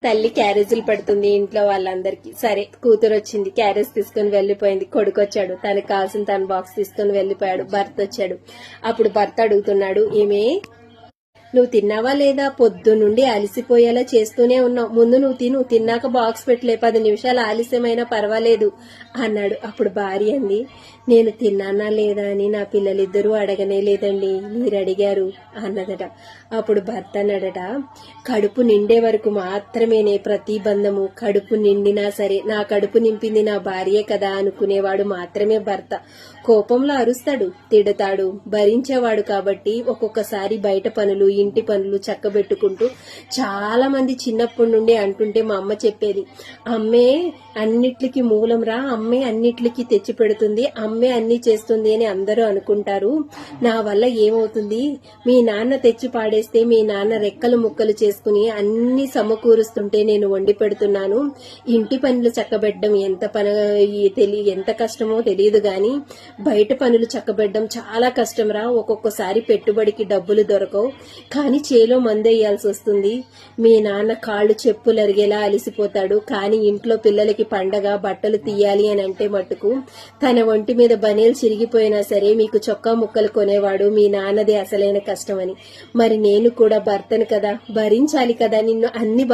తల్లి క్యారేజీలు పెడుతుంది ఇంట్లో వాళ్ళందరికీ. సరే కూతురు వచ్చింది, క్యారేజ్ తీసుకుని వెళ్లిపోయింది. కొడుకు వచ్చాడు, తనకు కావాల్సిన తన బాక్స్ తీసుకుని వెళ్లిపోయాడు. భర్త వచ్చాడు. అప్పుడు భర్త అడుగుతున్నాడు, ఏమే నువ్వు తిన్నావా లేదా? పొద్దు నుండి అలసిపోయేలా చేస్తూనే ఉన్నావు. ముందు నువ్వు తిన్నాక బాక్స్ పెట్టలే, 10 నిమిషాలు ఆలస్యమైనా పర్వాలేదు అన్నాడు. అప్పుడు భార్య అంది, నేను తిన్నానా లేదా అని నా పిల్లలిద్దరూ అడగనే లేదండి, మీరు అడిగారు అన్నదట. అప్పుడు భర్త అన్నాడట, కడుపు నిండే వరకు మాత్రమేనే ప్రతి బంధము. కడుపు నిండినా సరే నా కడుపు నింపింది నా భార్యే కదా అనుకునేవాడు మాత్రమే భర్త. కోపంలో అరుస్తాడు, తిడతాడు, భరించేవాడు. కాబట్టి ఒక్కొక్కసారి బయట పనులు ఇంటి పనులు చక్కబెట్టుకుంటూ చాలా మంది చిన్నప్పటి నుండి అంటుంటే మా అమ్మ చెప్పేది, అమ్మే అన్నిట్లకి మూలం రా, అమ్మే అన్నిట్లకి తెచ్చి పెడుతుంది, అమ్మే అన్ని చేస్తుంది అని అందరూ అనుకుంటారు. నా వల్ల ఏమవుతుంది? మీ నాన్న తెచ్చి పాడేస్తే మీ నాన్న రెక్కలు ముక్కలు చేసుకుని అన్ని సమకూరుస్తుంటే నేను వండి పెడుతున్నాను. ఇంటి పనులు చక్కబెట్టడం ఎంత కష్టమో తెలియదు గాని బయట పనులు చక్కబెట్టడం చాలా కష్టం రా. ఒక్కొక్కసారి పెట్టుబడికి డబ్బులు దొరకవు, కానీ చేలో మందేయాల్సి వస్తుంది. మీ నాన్న కాళ్ళు చెప్పులు అరిగేలా అలిసిపోతాడు, కానీ ఇంట్లో పిల్లలకి పండగ బట్టలు తీయాలి అని అంటే మట్టుకు తన ఒంటి మీద బనేలు చిరిగిపోయినా సరే మీకు చొక్కా ముక్కలు కొనేవాడు మీ నాన్నదే అసలైన కష్టమని. మరి నేను కూడా భర్తను కదా, భరించాలి కదా, నిన్ను అన్ని